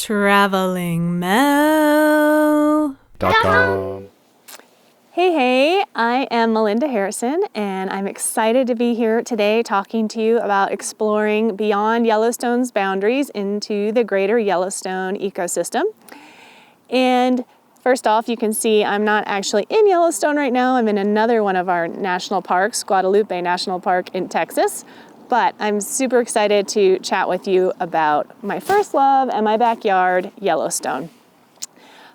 TravelingMel.com. Hey, I am Melinda Harrison, and I'm excited to be here today talking to you about exploring beyond Yellowstone's boundaries into the Greater Yellowstone Ecosystem. And first off, you can see I'm not actually in Yellowstone right now. I'm in another one of our national parks, Guadalupe National Park in Texas. But I'm super excited to chat with you about my first love and my backyard, Yellowstone.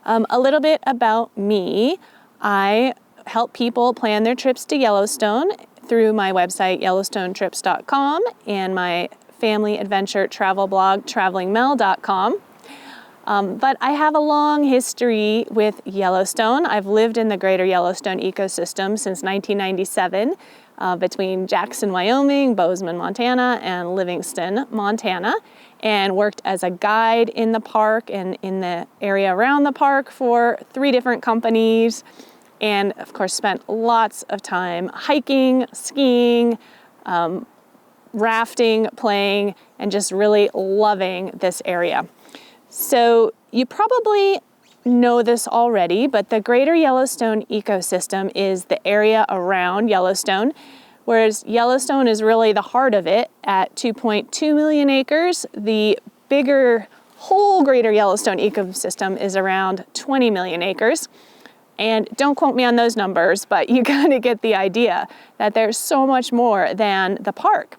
A little bit about me. I help people plan their trips to Yellowstone through my website, YellowstoneTrips.com, and my family adventure travel blog, TravelingMel.com. But I have a long history with Yellowstone. I've lived in the Greater Yellowstone Ecosystem since 1997, between Jackson, Wyoming, Bozeman, Montana, and Livingston, Montana, and worked as a guide in the park and in the area around the park for 3 different companies, and of course spent lots of time hiking, skiing, rafting, playing, and just really loving this area. So you probably know this already, but the Greater Yellowstone Ecosystem is the area around Yellowstone, whereas Yellowstone is really the heart of it at 2.2 million acres. The bigger whole Greater Yellowstone Ecosystem is around 20 million acres. And don't quote me on those numbers, but you gotta get the idea that there's so much more than the park.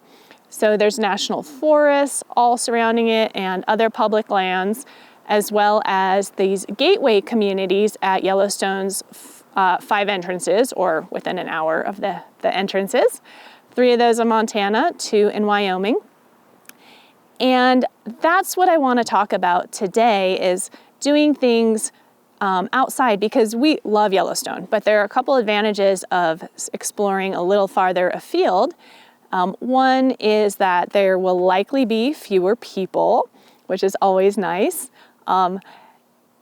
So there's national forests all surrounding it and other public lands, as well as these gateway communities at Yellowstone's 5 entrances, or within an hour of the entrances. 3 of those in Montana, 2 in Wyoming. And that's what I want to talk about today, is doing things outside, because we love Yellowstone, but there are a couple advantages of exploring a little farther afield. One is that there will likely be fewer people, which is always nice.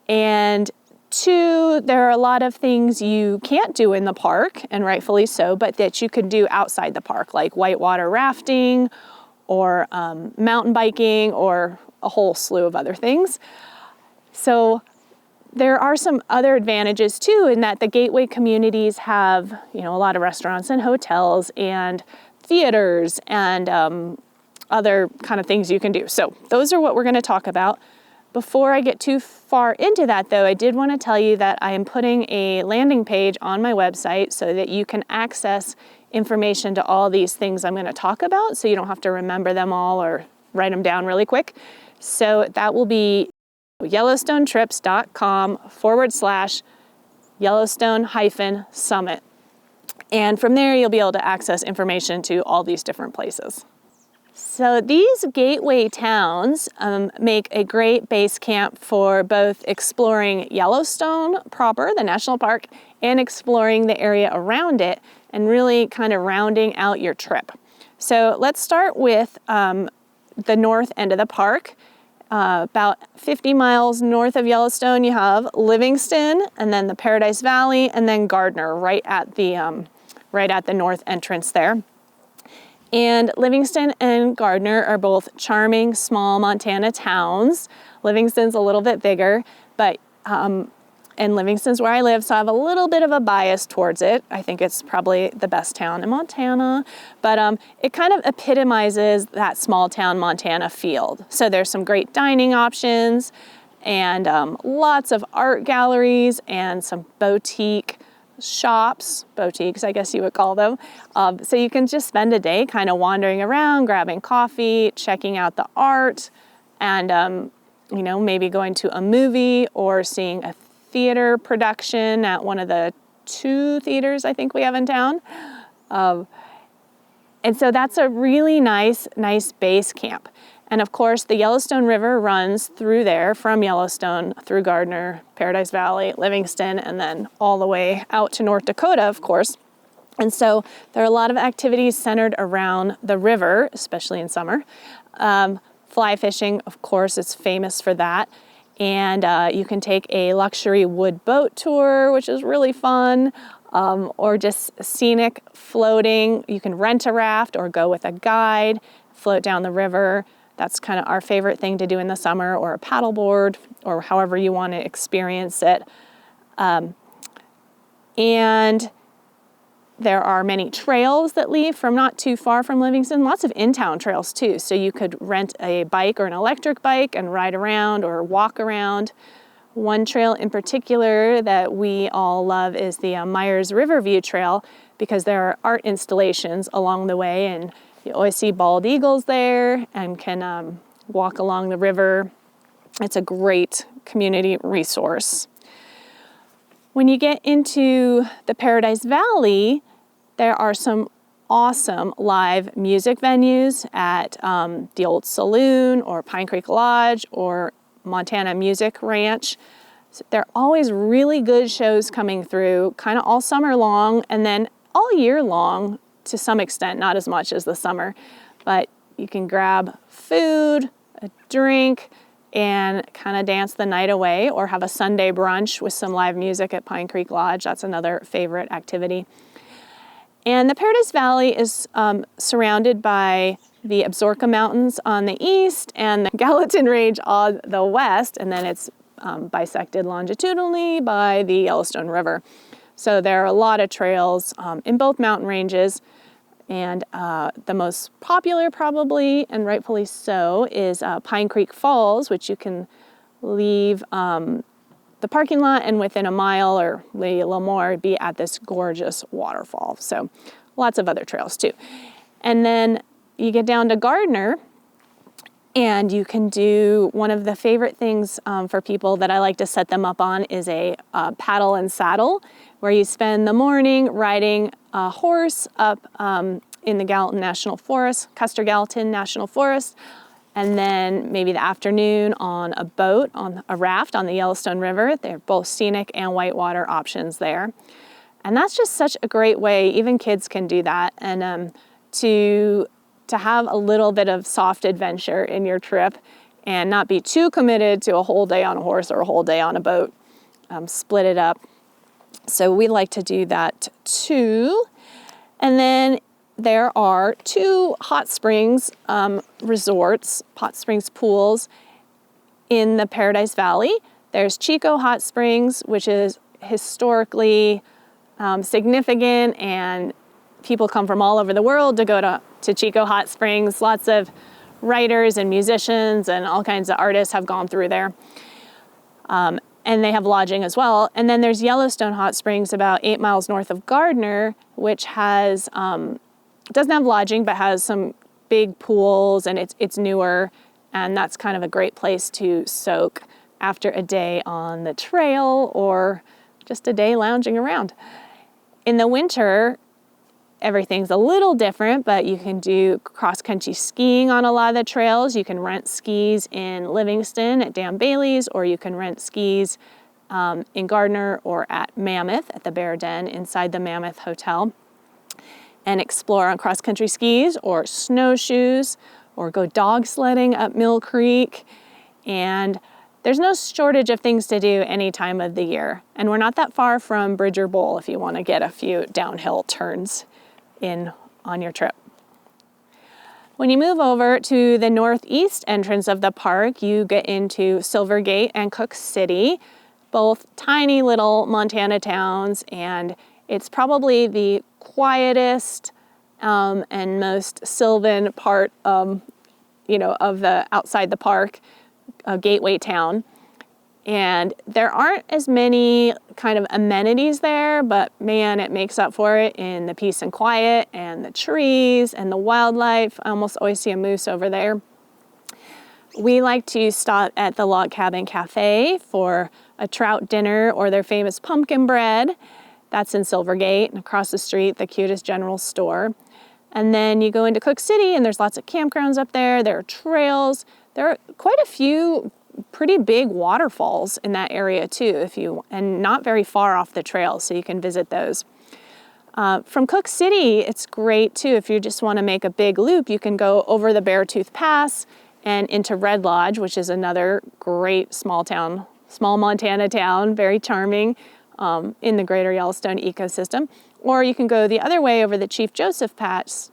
And 2, there are a lot of things you can't do in the park, and rightfully so, but that you could do outside the park, like whitewater rafting or mountain biking or a whole slew of other things. So there are some other advantages too, in that the gateway communities have, a lot of restaurants and hotels and theaters and other kind of things you can do. So those are what we're going to talk about. Before I get too far into that, though, I did want to tell you that I am putting a landing page on my website so that you can access information to all these things I'm going to talk about, so you don't have to remember them all or write them down really quick. So that will be YellowstoneTrips.com/Yellowstone-Summit. And from there, you'll be able to access information to all these different places. So these gateway towns make a great base camp for both exploring Yellowstone proper, the national park, and exploring the area around it, and really kind of rounding out your trip. So let's start with the north end of the park. About 50 miles north of Yellowstone, you have Livingston, and then the Paradise Valley, and then Gardner right at the north entrance there. And Livingston and Gardner are both charming, small Montana towns. Livingston's a little bit bigger, but and Livingston's where I live, so I have a little bit of a bias towards it. I think it's probably the best town in Montana, but it kind of epitomizes that small town Montana feel. So there's some great dining options and lots of art galleries and some boutique shops, boutiques, I guess you would call them. So you can just spend a day kind of wandering around, grabbing coffee, checking out the art, and maybe going to a movie or seeing a theater production at one of the 2 theaters I think we have in town. And so that's a really nice base camp. And of course, the Yellowstone River runs through there from Yellowstone, through Gardner, Paradise Valley, Livingston, and then all the way out to North Dakota, of course. And so there are a lot of activities centered around the river, especially in summer. Fly fishing, of course, is famous for that. And you can take a luxury wood boat tour, which is really fun, or just scenic floating. You can rent a raft or go with a guide, float down the river. That's kind of our favorite thing to do in the summer, or a paddleboard, or however you want to experience it. And there are many trails that lead from not too far from Livingston, lots of in-town trails too. So you could rent a bike or an electric bike and ride around or walk around. One trail in particular that we all love is the Myers Riverview Trail, because there are art installations along the way, and you always see bald eagles there and can walk along the river. It's a great community resource. When you get into the Paradise Valley, there are some awesome live music venues at the Old Saloon or Pine Creek Lodge or Montana Music Ranch. So there are always really good shows coming through kind of all summer long, and then all year long to some extent, not as much as the summer. But you can grab food, a drink, and kind of dance the night away, or have a Sunday brunch with some live music at Pine Creek Lodge. That's another favorite activity. And the Paradise Valley is surrounded by the Absaroka Mountains on the east and the Gallatin Range on the west, and then it's bisected longitudinally by the Yellowstone River. So there are a lot of trails in both mountain ranges, and the most popular probably, and rightfully so, is Pine Creek Falls, which you can leave the parking lot and within a mile or maybe a little more be at this gorgeous waterfall. So lots of other trails too. And then you get down to Gardner, and you can do one of the favorite things for people that I like to set them up on is a paddle and saddle, where you spend the morning riding a horse up in the Gallatin National Forest, Custer-Gallatin National Forest, and then maybe the afternoon on a boat, on a raft on the Yellowstone River. They're both scenic and whitewater options there. And that's just such a great way, even kids can do that, and to have a little bit of soft adventure in your trip and not be too committed to a whole day on a horse or a whole day on a boat. Split it up. So we like to do that too. And then there are 2 hot springs resorts, hot springs pools in the Paradise Valley. There's Chico Hot Springs, which is historically significant, and people come from all over the world to go to Chico Hot Springs. Lots of writers and musicians and all kinds of artists have gone through there. And they have lodging as well. And then there's Yellowstone Hot Springs about 8 miles north of Gardner, which has, doesn't have lodging, but has some big pools, and it's newer. And that's kind of a great place to soak after a day on the trail or just a day lounging around. In the winter, everything's a little different, but you can do cross-country skiing on a lot of the trails. You can rent skis in Livingston at Dan Bailey's, or you can rent skis in Gardner or at Mammoth at the Bear Den inside the Mammoth Hotel, and explore on cross-country skis or snowshoes, or go dog sledding up Mill Creek. And there's no shortage of things to do any time of the year. And we're not that far from Bridger Bowl if you want to get a few downhill turns in on your trip. When you move over to the northeast entrance of the park, you get into Silvergate and Cook City, both tiny little Montana towns, and it's probably the quietest and most sylvan part of the outside the park, gateway town. And there aren't as many kind of amenities there, but man, it makes up for it in the peace and quiet and the trees and the wildlife. I almost always see a moose over there. We like to stop at the Log Cabin Cafe for a trout dinner or their famous pumpkin bread. That's in Silvergate, and across the street, the cutest general store. And then you go into Cook City, and there's lots of campgrounds up there. There are trails. There are quite a few pretty big waterfalls in that area too, and not very far off the trail, so you can visit those. From Cook City, it's great too. If you just want to make a big loop, you can go over the Beartooth Pass and into Red Lodge, which is another great small Montana town, very charming in the Greater Yellowstone Ecosystem. Or you can go the other way over the Chief Joseph Pass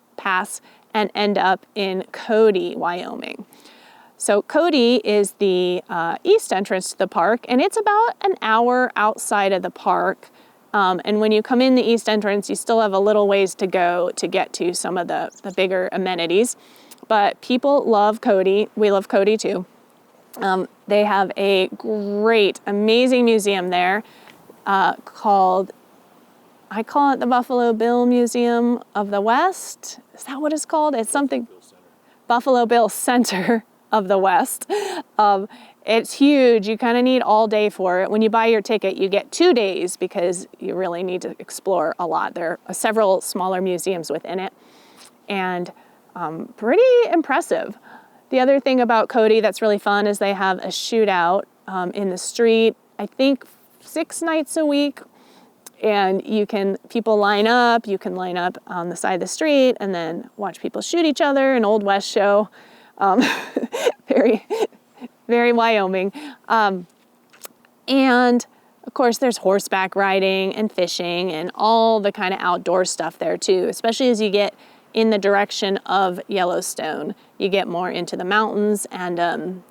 and end up in Cody, Wyoming. So Cody is the east entrance to the park, and it's about an hour outside of the park. And when you come in the east entrance, you still have a little ways to go to get to some of the bigger amenities. But people love Cody. We love Cody too. They have a great, amazing museum there called, I call it the Buffalo Bill Museum of the West. Is that what it's called? It's something, Buffalo Bill Center of the West. It's huge. You kind of need all day for it. When you buy your ticket, you get 2 days because you really need to explore a lot. There are several smaller museums within it, and pretty impressive. The other thing about Cody that's really fun is they have a shootout in the street, I think 6 nights a week. And people line up, you can line up on the side of the street and then watch people shoot each other, an Old West show. Very, very Wyoming. And of course there's horseback riding and fishing and all the kind of outdoor stuff there too, especially as you get in the direction of Yellowstone. You get more into the mountains and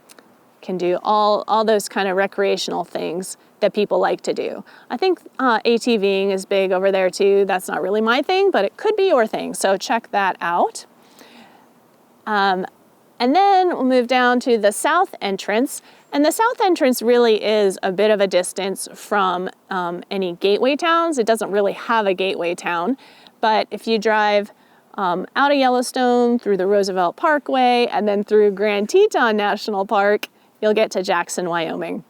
can do all those kind of recreational things that people like to do. I think ATVing is big over there too. That's not really my thing, but it could be your thing, so check that out. And then we'll move down to the south entrance. And the south entrance really is a bit of a distance from any gateway towns. It doesn't really have a gateway town, but if you drive out of Yellowstone through the Roosevelt Parkway and then through Grand Teton National Park, you'll get to Jackson, Wyoming.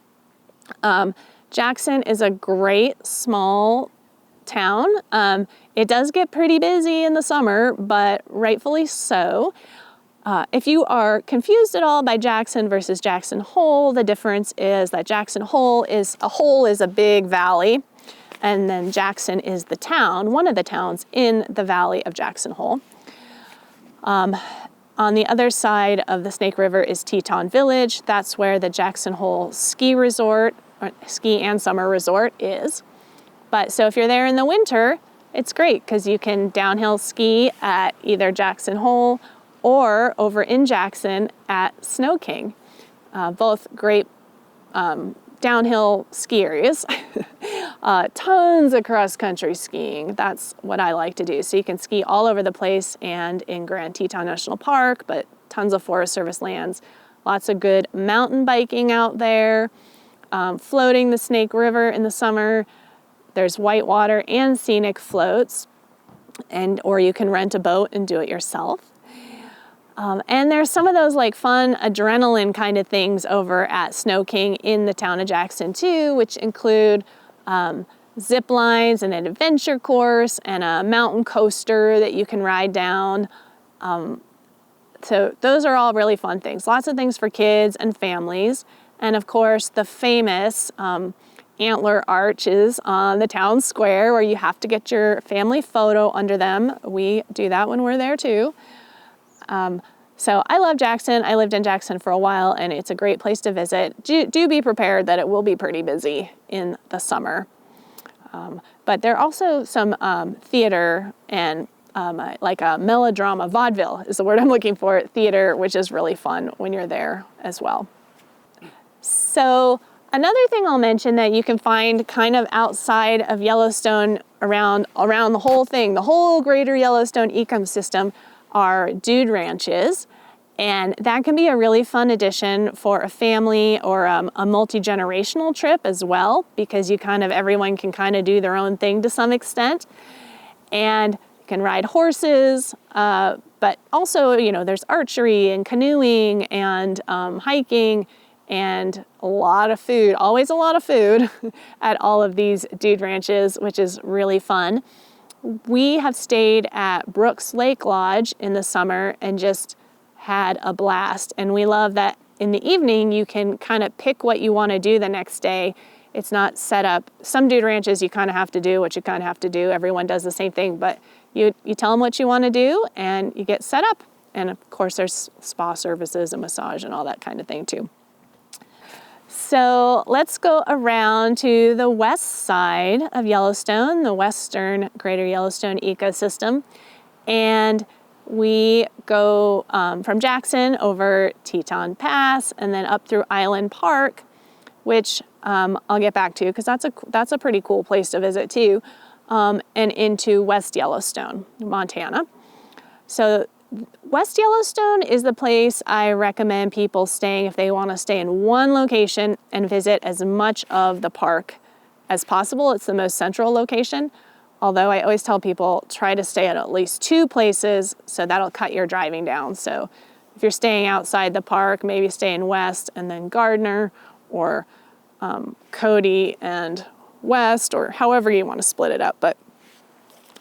Jackson is a great small town. It does get pretty busy in the summer, but rightfully so. If you are confused at all by Jackson versus Jackson Hole, the difference is that Jackson Hole is a big valley, and then Jackson is the town, one of the towns in the valley of Jackson Hole. On the other side of the Snake River is Teton Village. That's where the Jackson Hole ski resort, or ski and summer resort is. But so if you're there in the winter, it's great because you can downhill ski at either Jackson Hole or over in Jackson at Snow King. Both great downhill ski areas. Tons of cross-country skiing. That's what I like to do. So you can ski all over the place and in Grand Teton National Park, but tons of Forest Service lands. Lots of good mountain biking out there. Floating the Snake River in the summer. There's whitewater and scenic floats, or you can rent a boat and do it yourself. And there's some of those like fun adrenaline kind of things over at Snow King in the town of Jackson too, which include zip lines and an adventure course and a mountain coaster that you can ride down. So those are all really fun things. Lots of things for kids and families. And of course the famous antler arches on the town square where you have to get your family photo under them. We do that when we're there too. So I love Jackson. I lived in Jackson for a while and it's a great place to visit. Do be prepared that it will be pretty busy in the summer. But there are also some theater and like a melodrama, vaudeville is the word I'm looking for, theater, which is really fun when you're there as well. So another thing I'll mention that you can find kind of outside of Yellowstone around the whole thing, the whole Greater Yellowstone Ecosystem, are dude ranches. And that can be a really fun addition for a family or a multi-generational trip as well, because everyone can kind of do their own thing to some extent. And you can ride horses, but also, there's archery and canoeing and hiking and a lot of food, always a lot of food at all of these dude ranches, which is really fun. We have stayed at Brooks Lake Lodge in the summer and just had a blast. And we love that in the evening, you can kind of pick what you want to do the next day. It's not set up. Some dude ranches, you kind of have to do what you kind of have to do. Everyone does the same thing, but you tell them what you want to do and you get set up. And of course there's spa services and massage and all that kind of thing too. So let's go around to the west side of Yellowstone, the western Greater Yellowstone Ecosystem. And we go from Jackson over Teton Pass and then up through Island Park, which I'll get back to because that's a pretty cool place to visit too, and into West Yellowstone, Montana. So West Yellowstone is the place I recommend people staying if they want to stay in one location and visit as much of the park as possible. It's the most central location, although I always tell people try to stay at least 2 places, so that'll cut your driving down. So if you're staying outside the park, maybe stay in West and then Gardner, or Cody and West, or however you want to split it up, but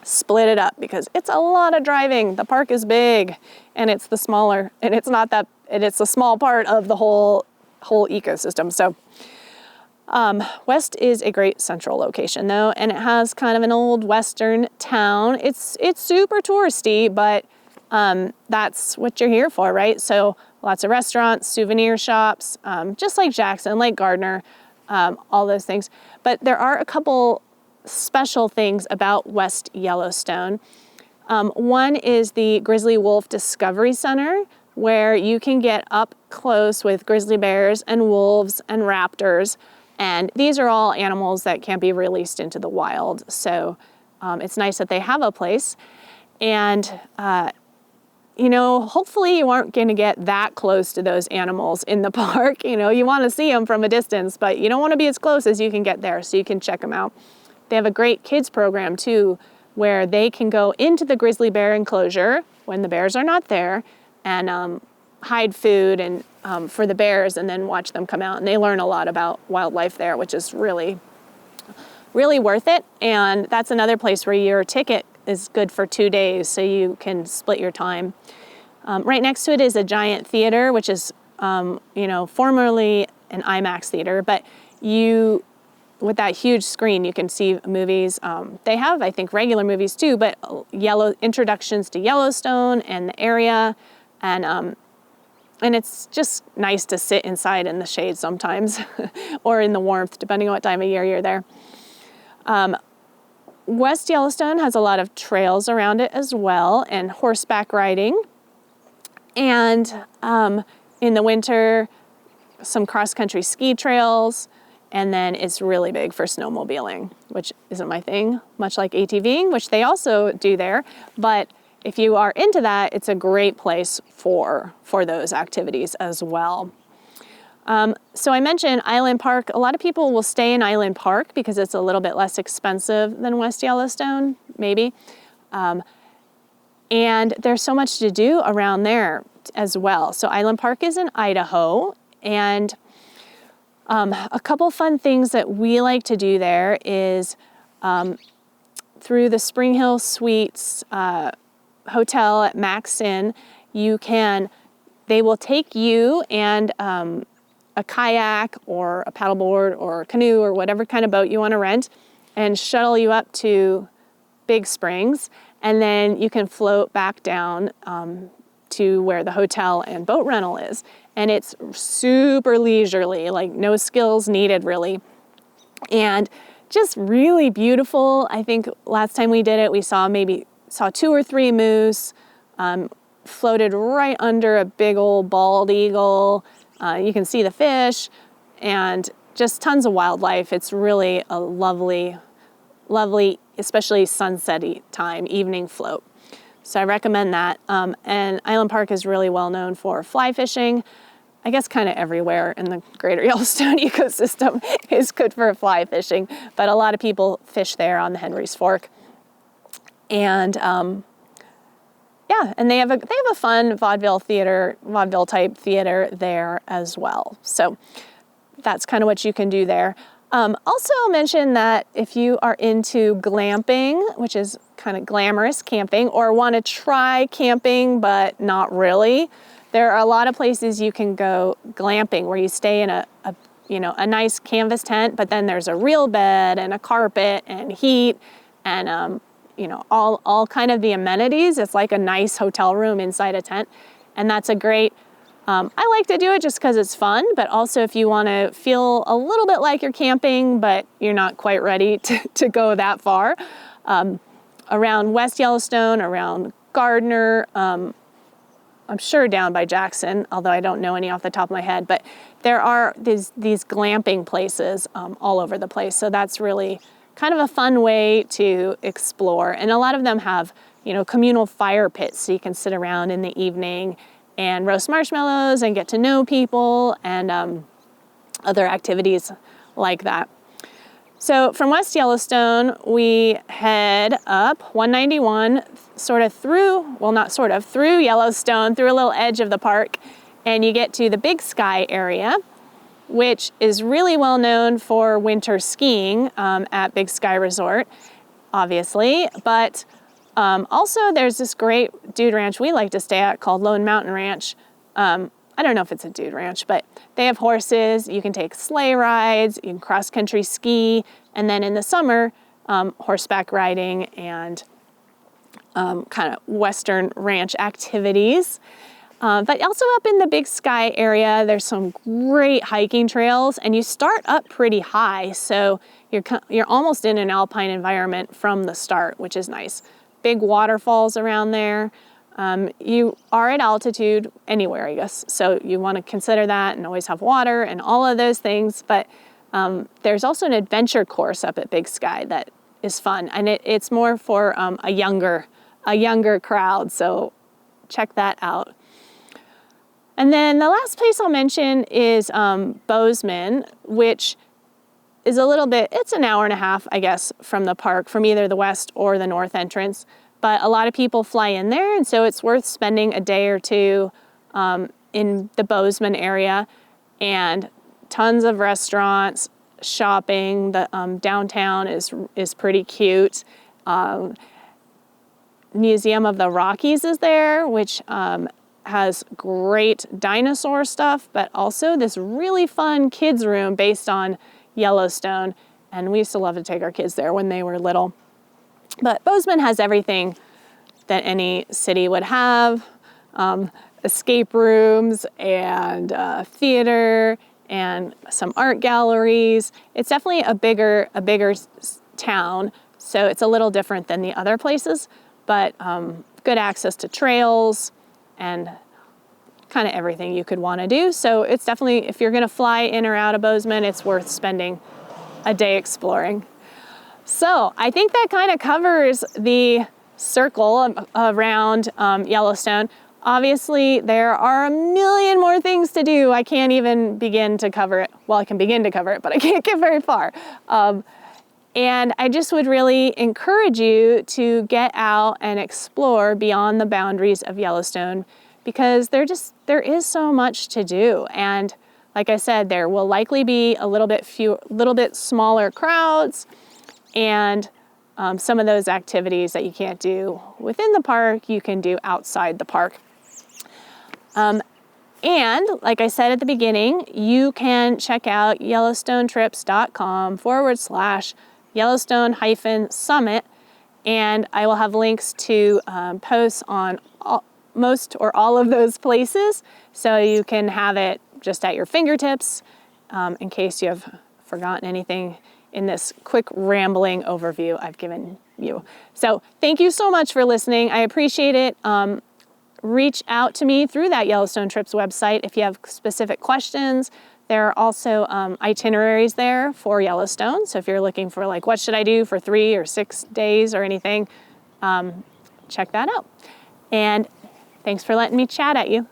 split it up because it's a lot of driving. The park is big and it's the smaller, and it's a small part of the whole ecosystem. So West is a great central location though, and it has kind of an old Western town. It's super touristy, but that's what you're here for, right? So lots of restaurants, souvenir shops, just like Jackson, like Gardner, all those things. But there are a couple special things about West Yellowstone. One is the Grizzly Wolf Discovery Center, where you can get up close with grizzly bears and wolves and raptors. And these are all animals that can't be released into the wild. So it's nice that they have a place. And, hopefully you aren't going to get that close to those animals in the park. You want to see them from a distance, but you don't want to be as close as you can get there, so you can check them out. They have a great kids program too, where they can go into the grizzly bear enclosure when the bears are not there and hide food and for the bears, and then watch them come out. And they learn a lot about wildlife there, which is really, really worth it. And that's another place where your ticket is good for 2 days, so you can split your time. Right next to it is a giant theater, which is, formerly an IMAX theater, but with that huge screen, you can see movies. They have, I think, regular movies too, but introductions to Yellowstone and the area, and it's just nice to sit inside in the shade sometimes, or in the warmth, depending on what time of year you're there. West Yellowstone has a lot of trails around it as well, and horseback riding. And in the winter, some cross-country ski trails. And then it's really big for snowmobiling, which isn't my thing, much like ATVing, which they also do there. But if you are into that, it's a great place for those activities as well. So I mentioned Island Park. A lot of people will stay in Island Park because it's a little bit less expensive than West Yellowstone, maybe. And there's so much to do around there as well. So Island Park is in Idaho, and a couple fun things that we like to do there is through the Spring Hill Suites hotel at Max Inn, they will take you and a kayak or a paddleboard or a canoe or whatever kind of boat you want to rent and shuttle you up to Big Springs, and then you can float back down to where the hotel and boat rental is. And it's super leisurely, like no skills needed really. And just really beautiful. I think last time we did it, we saw 2 or 3 moose, floated right under a big old bald eagle. You can see the fish and just tons of wildlife. It's really a lovely, lovely, especially sunset-y time, evening float. So I recommend that. And Island Park is really well known for fly fishing. I guess kind of everywhere in the Greater Yellowstone ecosystem is good for fly fishing, but a lot of people fish there on the Henry's Fork. And and they have a fun vaudeville type theater there as well. So that's kind of what you can do there. Also I'll mention that if you are into glamping, which is kind of glamorous camping, or want to try camping but not really, there are a lot of places you can go glamping where you stay in a nice canvas tent, but then there's a real bed and a carpet and heat and all kind of the amenities. It's like a nice hotel room inside a tent, and that's a great. I like to do it just because it's fun, but also if you want to feel a little bit like you're camping, but you're not quite ready to go that far. Around West Yellowstone, around Gardner, I'm sure down by Jackson, although I don't know any off the top of my head, but there are these glamping places all over the place. So that's really kind of a fun way to explore. And a lot of them have, you know, communal fire pits, so you can sit around in the evening and roast marshmallows and get to know people, and other activities like that. So from West Yellowstone, we head up 191 through Yellowstone, through a little edge of the park, and you get to the Big Sky area, which is really well known for winter skiing at Big Sky Resort, obviously, but also there's this great dude ranch we like to stay at called Lone Mountain Ranch. I don't know if it's a dude ranch, but they have horses. You can take sleigh rides, you can cross-country ski, and then in the summer, horseback riding and kind of Western ranch activities. But also up in the Big Sky area, there's some great hiking trails, and you start up pretty high, so you're almost in an alpine environment from the start, which is nice. Big waterfalls around there. You are at altitude anywhere, I guess, so you want to consider that and always have water and all of those things. But there's also an adventure course up at Big Sky that is fun, and it's more for a younger crowd, so check that out. And then the last place I'll mention is Bozeman, which is it's an hour and a half, I guess, from the park, from either the west or the north entrance. But a lot of people fly in there, and so it's worth spending a day or two in the Bozeman area, and tons of restaurants, shopping. The downtown is pretty cute. Museum of the Rockies is there, which has great dinosaur stuff, but also this really fun kids room based on Yellowstone. And we used to love to take our kids there when they were little. But Bozeman has everything that any city would have, escape rooms and theater and some art galleries. It's definitely a bigger town, so it's a little different than the other places, but good access to trails and kind of everything you could want to do. So it's definitely, if you're going to fly in or out of Bozeman, it's worth spending a day exploring. So I think that kind of covers the circle around Yellowstone. Obviously, there are a million more things to do. I can't even begin to cover it. Well, I can begin to cover it, but I can't get very far. And I just would really encourage you to get out and explore beyond the boundaries of Yellowstone, because there is so much to do. And like I said, there will likely be a little bit smaller crowds, and some of those activities that you can't do within the park, you can do outside the park. And like I said at the beginning, you can check out yellowstonetrips.com/Yellowstone-Summit, and I will have links to posts on most or all of those places, so you can have it just at your fingertips in case you have forgotten anything in this quick rambling overview I've given you. So thank you so much for listening. I appreciate it. Reach out to me through that Yellowstone Trips website if you have specific questions. There are also itineraries there for Yellowstone. So if you're looking for like, what should I do for 3 or 6 days or anything, check that out. And thanks for letting me chat at you.